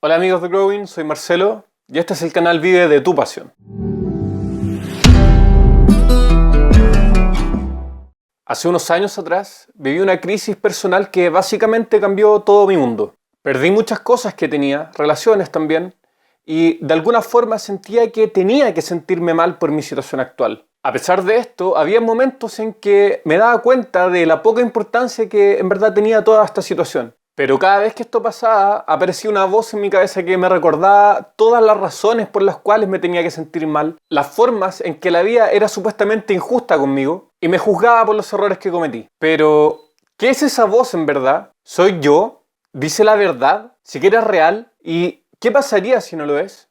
Hola amigos de Growing, soy Marcelo y este es el canal Vive de tu Pasión. Hace unos años atrás viví una crisis personal que básicamente cambió todo mi mundo. Perdí muchas cosas que tenía, relaciones también, y de alguna forma sentía que tenía que sentirme mal por mi situación actual. A pesar de esto, había momentos en que me daba cuenta de la poca importancia que en verdad tenía toda esta situación. Pero cada vez que esto pasaba, aparecía una voz en mi cabeza que me recordaba todas las razones por las cuales me tenía que sentir mal, las formas en que la vida era supuestamente injusta conmigo y me juzgaba por los errores que cometí. Pero, ¿qué es esa voz en verdad? ¿Soy yo? ¿Dice la verdad? ¿Siquiera es real? ¿Y qué pasaría si no lo es?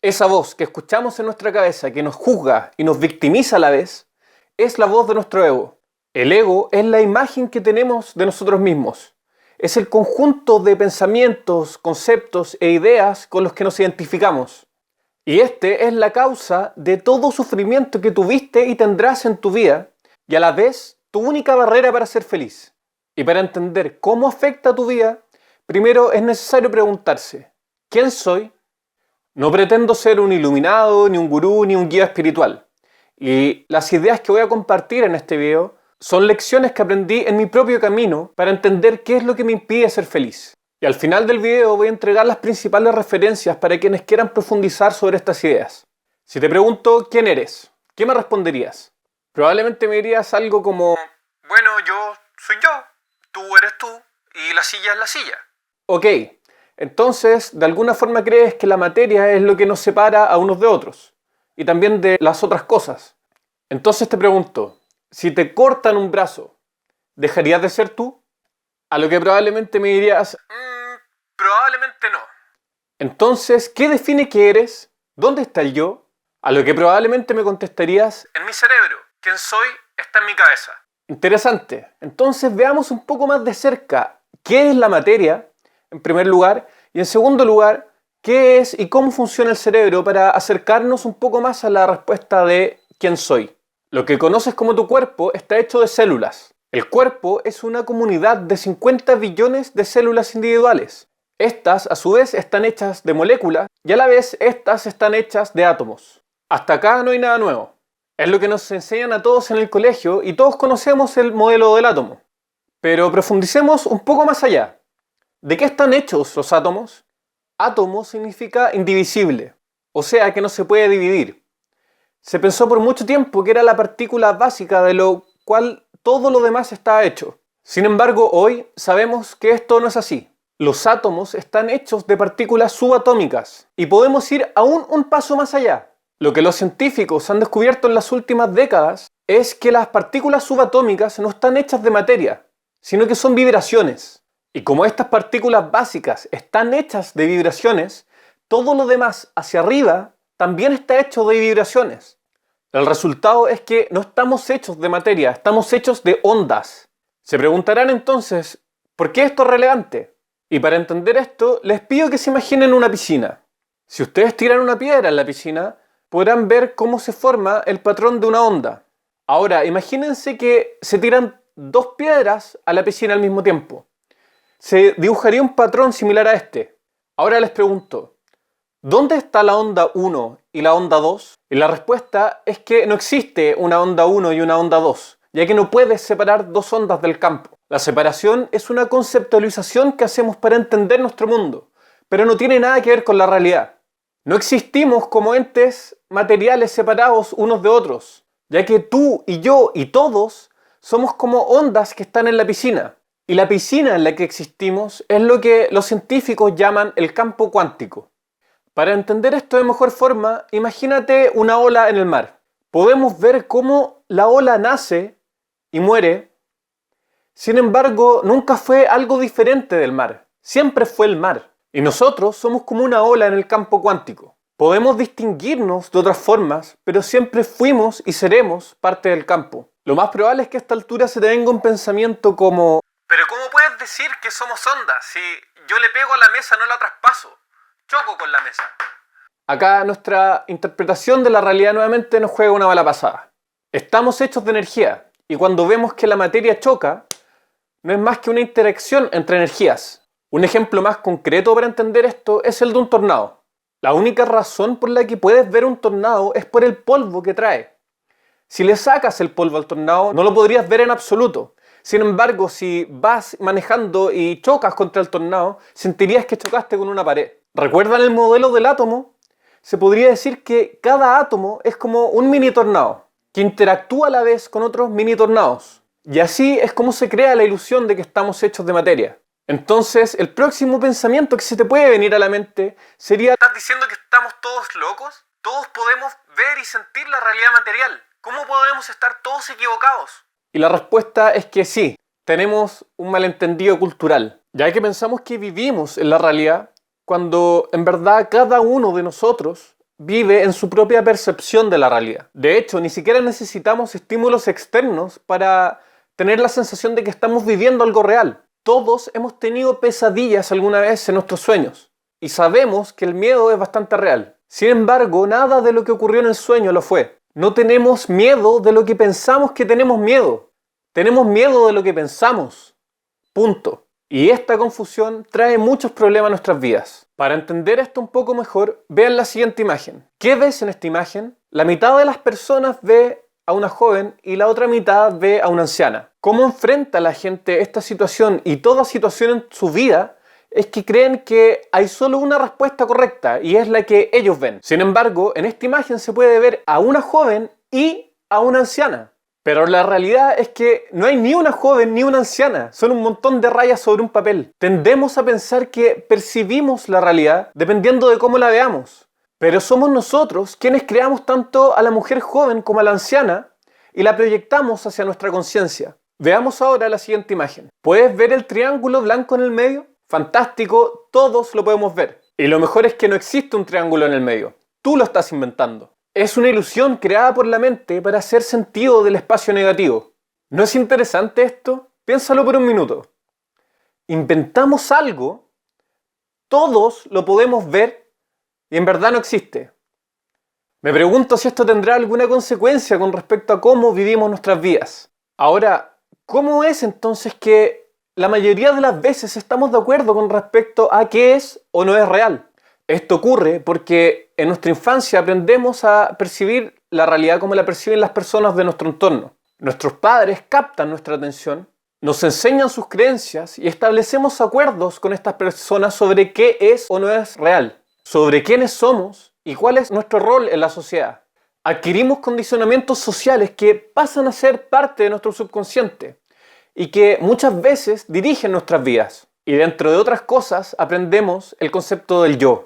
Esa voz que escuchamos en nuestra cabeza, que nos juzga y nos victimiza a la vez, es la voz de nuestro ego. El ego es la imagen que tenemos de nosotros mismos. Es el conjunto de pensamientos, conceptos e ideas con los que nos identificamos. Y este es la causa de todo sufrimiento que tuviste y tendrás en tu vida, y a la vez tu única barrera para ser feliz. Y para entender cómo afecta a tu vida, primero es necesario preguntarse, ¿quién soy? No pretendo ser un iluminado, ni un gurú, ni un guía espiritual. Y las ideas que voy a compartir en este video son lecciones que aprendí en mi propio camino para entender qué es lo que me impide ser feliz. Y al final del video voy a entregar las principales referencias para quienes quieran profundizar sobre estas ideas. Si te pregunto ¿quién eres?, ¿qué me responderías? Probablemente me dirías algo como: bueno, yo soy yo, tú eres tú y la silla es la silla. Ok, entonces de alguna forma crees que la materia es lo que nos separa a unos de otros y también de las otras cosas. Entonces te pregunto, si te cortan un brazo, ¿dejarías de ser tú? A lo que probablemente me dirías, probablemente no. Entonces, ¿qué define que eres? ¿Dónde está el yo? A lo que probablemente me contestarías, en mi cerebro. ¿Quién soy? Está en mi cabeza. Interesante. Entonces veamos un poco más de cerca qué es la materia, en primer lugar, y en segundo lugar, qué es y cómo funciona el cerebro para acercarnos un poco más a la respuesta de quién soy. Lo que conoces como tu cuerpo está hecho de células. El cuerpo es una comunidad de 50 billones de células individuales. Estas, a su vez, están hechas de moléculas y a la vez estas están hechas de átomos. Hasta acá no hay nada nuevo. Es lo que nos enseñan a todos en el colegio y todos conocemos el modelo del átomo. Pero profundicemos un poco más allá. ¿De qué están hechos los átomos? Átomo significa indivisible, o sea que no se puede dividir. Se pensó por mucho tiempo que era la partícula básica de lo cual todo lo demás está hecho. Sin embargo, hoy sabemos que esto no es así. Los átomos están hechos de partículas subatómicas y podemos ir aún un paso más allá. Lo que los científicos han descubierto en las últimas décadas es que las partículas subatómicas no están hechas de materia, sino que son vibraciones. Y como estas partículas básicas están hechas de vibraciones, todo lo demás hacia arriba también está hecho de vibraciones. El resultado es que no estamos hechos de materia, estamos hechos de ondas. Se preguntarán entonces, ¿por qué esto es relevante? Y para entender esto, les pido que se imaginen una piscina. Si ustedes tiran una piedra en la piscina, podrán ver cómo se forma el patrón de una onda. Ahora, imagínense que se tiran dos piedras a la piscina al mismo tiempo. Se dibujaría un patrón similar a este. Ahora les pregunto, ¿dónde está la onda 1 y la onda 2? Y la respuesta es que no existe una onda 1 y una onda 2, ya que no puedes separar dos ondas del campo. La separación es una conceptualización que hacemos para entender nuestro mundo, pero no tiene nada que ver con la realidad. No existimos como entes materiales separados unos de otros, ya que tú y yo y todos somos como ondas que están en la piscina. Y la piscina en la que existimos es lo que los científicos llaman el campo cuántico. Para entender esto de mejor forma, imagínate una ola en el mar. Podemos ver cómo la ola nace y muere. Sin embargo, nunca fue algo diferente del mar. Siempre fue el mar. Y nosotros somos como una ola en el campo cuántico. Podemos distinguirnos de otras formas, pero siempre fuimos y seremos parte del campo. Lo más probable es que a esta altura se te venga un pensamiento como: ¿pero cómo puedes decir que somos ondas? Si yo le pego a la mesa, no la traspaso. Choco con la mesa. Acá nuestra interpretación de la realidad nuevamente nos juega una mala pasada. Estamos hechos de energía y cuando vemos que la materia choca, no es más que una interacción entre energías. Un ejemplo más concreto para entender esto es el de un tornado. La única razón por la que puedes ver un tornado es por el polvo que trae. Si le sacas el polvo al tornado, no lo podrías ver en absoluto. Sin embargo, si vas manejando y chocas contra el tornado, sentirías que chocaste con una pared. ¿Recuerdan el modelo del átomo? Se podría decir que cada átomo es como un mini tornado, que interactúa a la vez con otros mini tornados. Y así es como se crea la ilusión de que estamos hechos de materia. Entonces, el próximo pensamiento que se te puede venir a la mente sería: ¿estás diciendo que estamos todos locos? ¿Todos podemos ver y sentir la realidad material? ¿Cómo podemos estar todos equivocados? Y la respuesta es que sí, tenemos un malentendido cultural, ya que pensamos que vivimos en la realidad cuando en verdad cada uno de nosotros vive en su propia percepción de la realidad. De hecho, ni siquiera necesitamos estímulos externos para tener la sensación de que estamos viviendo algo real. Todos hemos tenido pesadillas alguna vez en nuestros sueños y sabemos que el miedo es bastante real. Sin embargo, nada de lo que ocurrió en el sueño lo fue. No tenemos miedo de lo que pensamos que tenemos miedo. Tenemos miedo de lo que pensamos. Punto. Y esta confusión trae muchos problemas a nuestras vidas. Para entender esto un poco mejor, vean la siguiente imagen. ¿Qué ves en esta imagen? La mitad de las personas ve a una joven y la otra mitad ve a una anciana. ¿Cómo enfrenta la gente esta situación y toda situación en su vida? Es que creen que hay solo una respuesta correcta y es la que ellos ven. Sin embargo, en esta imagen se puede ver a una joven y a una anciana. Pero la realidad es que no hay ni una joven ni una anciana, son un montón de rayas sobre un papel. Tendemos a pensar que percibimos la realidad dependiendo de cómo la veamos. Pero somos nosotros quienes creamos tanto a la mujer joven como a la anciana y la proyectamos hacia nuestra conciencia. Veamos ahora la siguiente imagen. ¿Puedes ver el triángulo blanco en el medio? Fantástico, todos lo podemos ver. Y lo mejor es que no existe un triángulo en el medio. Tú lo estás inventando. Es una ilusión creada por la mente para hacer sentido del espacio negativo. ¿No es interesante esto? Piénsalo por un minuto. Inventamos algo, todos lo podemos ver y en verdad no existe. Me pregunto si esto tendrá alguna consecuencia con respecto a cómo vivimos nuestras vidas. Ahora, ¿cómo es entonces que la mayoría de las veces estamos de acuerdo con respecto a qué es o no es real? Esto ocurre porque en nuestra infancia aprendemos a percibir la realidad como la perciben las personas de nuestro entorno. Nuestros padres captan nuestra atención, nos enseñan sus creencias y establecemos acuerdos con estas personas sobre qué es o no es real, sobre quiénes somos y cuál es nuestro rol en la sociedad. Adquirimos condicionamientos sociales que pasan a ser parte de nuestro subconsciente y que muchas veces dirigen nuestras vidas. Y dentro de otras cosas aprendemos el concepto del yo.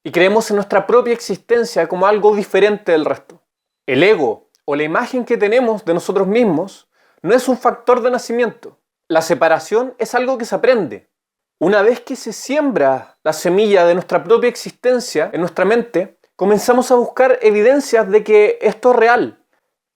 Y creemos en nuestra propia existencia como algo diferente del resto. El ego o la imagen que tenemos de nosotros mismos no es un factor de nacimiento. La separación es algo que se aprende. Una vez que se siembra la semilla de nuestra propia existencia en nuestra mente, comenzamos a buscar evidencias de que esto es real.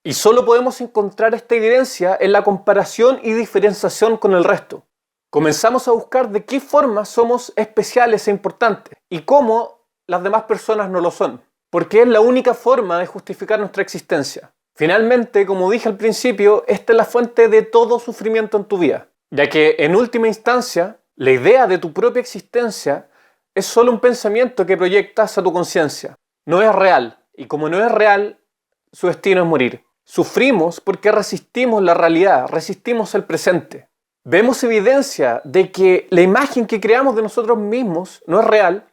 Y solo podemos encontrar esta evidencia en la comparación y diferenciación con el resto. Comenzamos a buscar de qué forma somos especiales e importantes y cómo las demás personas no lo son, porque es la única forma de justificar nuestra existencia. Finalmente, como dije al principio, esta es la fuente de todo sufrimiento en tu vida, ya que en última instancia, la idea de tu propia existencia es solo un pensamiento que proyectas a tu conciencia. No es real, y como no es real, su destino es morir. Sufrimos porque resistimos la realidad, resistimos el presente. Vemos evidencia de que la imagen que creamos de nosotros mismos no es real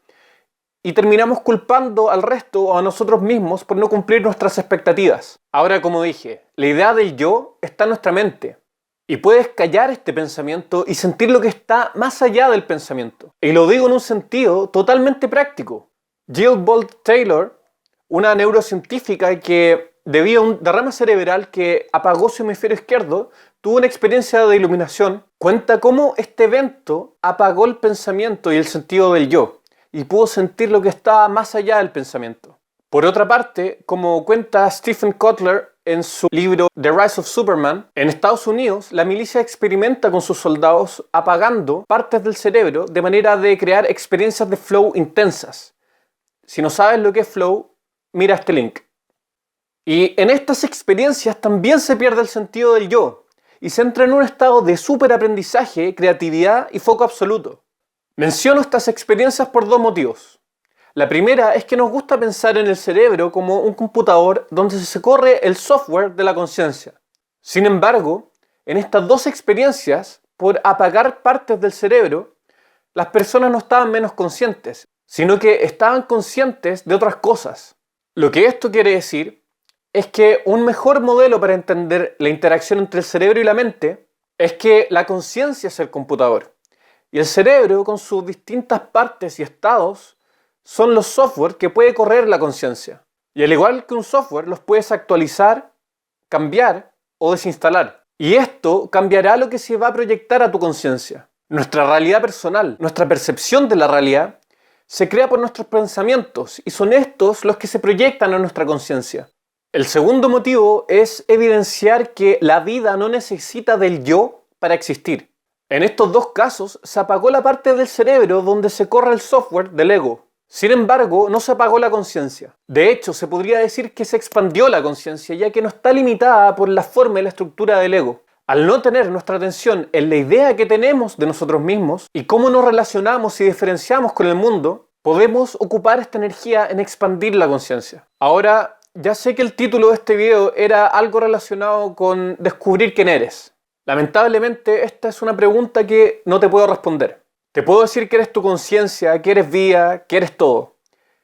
y terminamos culpando al resto o a nosotros mismos por no cumplir nuestras expectativas. Ahora, como dije, la idea del yo está en nuestra mente y puedes callar este pensamiento y sentir lo que está más allá del pensamiento. Y lo digo en un sentido totalmente práctico. Jill Bolte Taylor, una neurocientífica que debido a un derrame cerebral que apagó su hemisferio izquierdo, tuvo una experiencia de iluminación, cuenta cómo este evento apagó el pensamiento y el sentido del yo, y pudo sentir lo que estaba más allá del pensamiento. Por otra parte, como cuenta Stephen Kotler en su libro The Rise of Superman, en Estados Unidos la milicia experimenta con sus soldados apagando partes del cerebro de manera de crear experiencias de flow intensas. Si no sabes lo que es flow, mira este link. Y en estas experiencias también se pierde el sentido del yo. y se entra en un estado de superaprendizaje, creatividad y foco absoluto. Menciono estas experiencias por dos motivos. La primera es que nos gusta pensar en el cerebro como un computador donde se corre el software de la conciencia. Sin embargo, en estas dos experiencias, por apagar partes del cerebro, las personas no estaban menos conscientes, sino que estaban conscientes de otras cosas. Lo que esto quiere decir es que un mejor modelo para entender la interacción entre el cerebro y la mente es que la conciencia es el computador y el cerebro, con sus distintas partes y estados, son los software que puede correr la conciencia. Y al igual que un software, los puedes actualizar, cambiar o desinstalar. Y esto cambiará lo que se va a proyectar a tu conciencia. Nuestra realidad personal, nuestra percepción de la realidad, se crea por nuestros pensamientos y son estos los que se proyectan a nuestra conciencia. El segundo motivo es evidenciar que la vida no necesita del yo para existir. En estos dos casos se apagó la parte del cerebro donde se corre el software del ego. Sin embargo, no se apagó la conciencia. De hecho, se podría decir que se expandió la conciencia, ya que no está limitada por la forma y la estructura del ego. Al no tener nuestra atención en la idea que tenemos de nosotros mismos y cómo nos relacionamos y diferenciamos con el mundo, podemos ocupar esta energía en expandir la conciencia. Ahora, ya sé que el título de este video era algo relacionado con descubrir quién eres. Lamentablemente, esta es una pregunta que no te puedo responder. Te puedo decir que eres tu conciencia, que eres vida, que eres todo.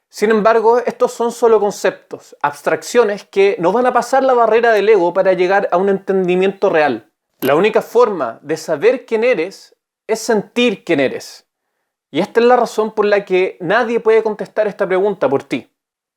Sin embargo, estos son solo conceptos, abstracciones que no van a pasar la barrera del ego para llegar a un entendimiento real. La única forma de saber quién eres es sentir quién eres. Y esta es la razón por la que nadie puede contestar esta pregunta por ti.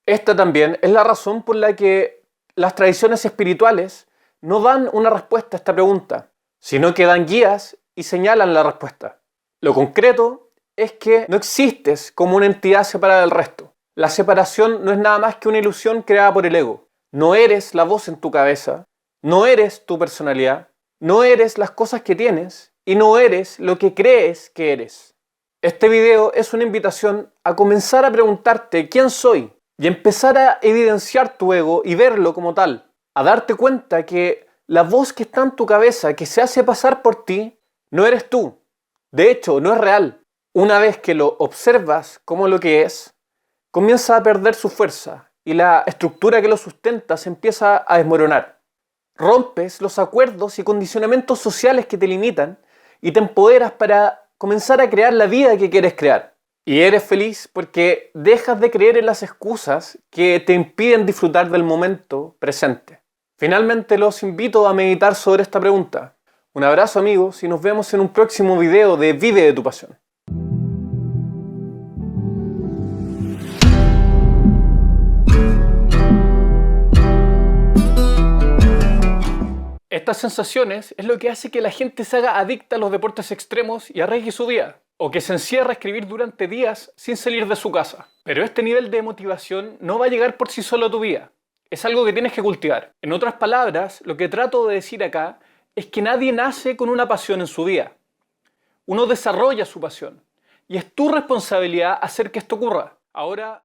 Esta también es la razón por la que las tradiciones espirituales no dan una respuesta a esta pregunta, sino que dan guías y señalan la respuesta. Lo concreto es que no existes como una entidad separada del resto. La separación no es nada más que una ilusión creada por el ego. No eres la voz en tu cabeza, no eres tu personalidad, no eres las cosas que tienes y no eres lo que crees que eres. Este video es una invitación a comenzar a preguntarte quién soy y empezar a evidenciar tu ego y verlo como tal. A darte cuenta que la voz que está en tu cabeza, que se hace pasar por ti, no eres tú. De hecho, no es real. Una vez que lo observas como lo que es, comienza a perder su fuerza y la estructura que lo sustenta se empieza a desmoronar. Rompes los acuerdos y condicionamientos sociales que te limitan y te empoderas para comenzar a crear la vida que quieres crear. Y eres feliz porque dejas de creer en las excusas que te impiden disfrutar del momento presente. Finalmente los invito a meditar sobre esta pregunta. Un abrazo amigos y nos vemos en un próximo video de Vive de tu Pasión. Estas sensaciones es lo que hace que la gente se haga adicta a los deportes extremos y arriesgue su vida, o que se encierre a escribir durante días sin salir de su casa. Pero este nivel de motivación no va a llegar por sí solo a tu vida, es algo que tienes que cultivar. En otras palabras, lo que trato de decir acá es que nadie nace con una pasión en su vida. Uno desarrolla su pasión, y es tu responsabilidad hacer que esto ocurra. Ahora,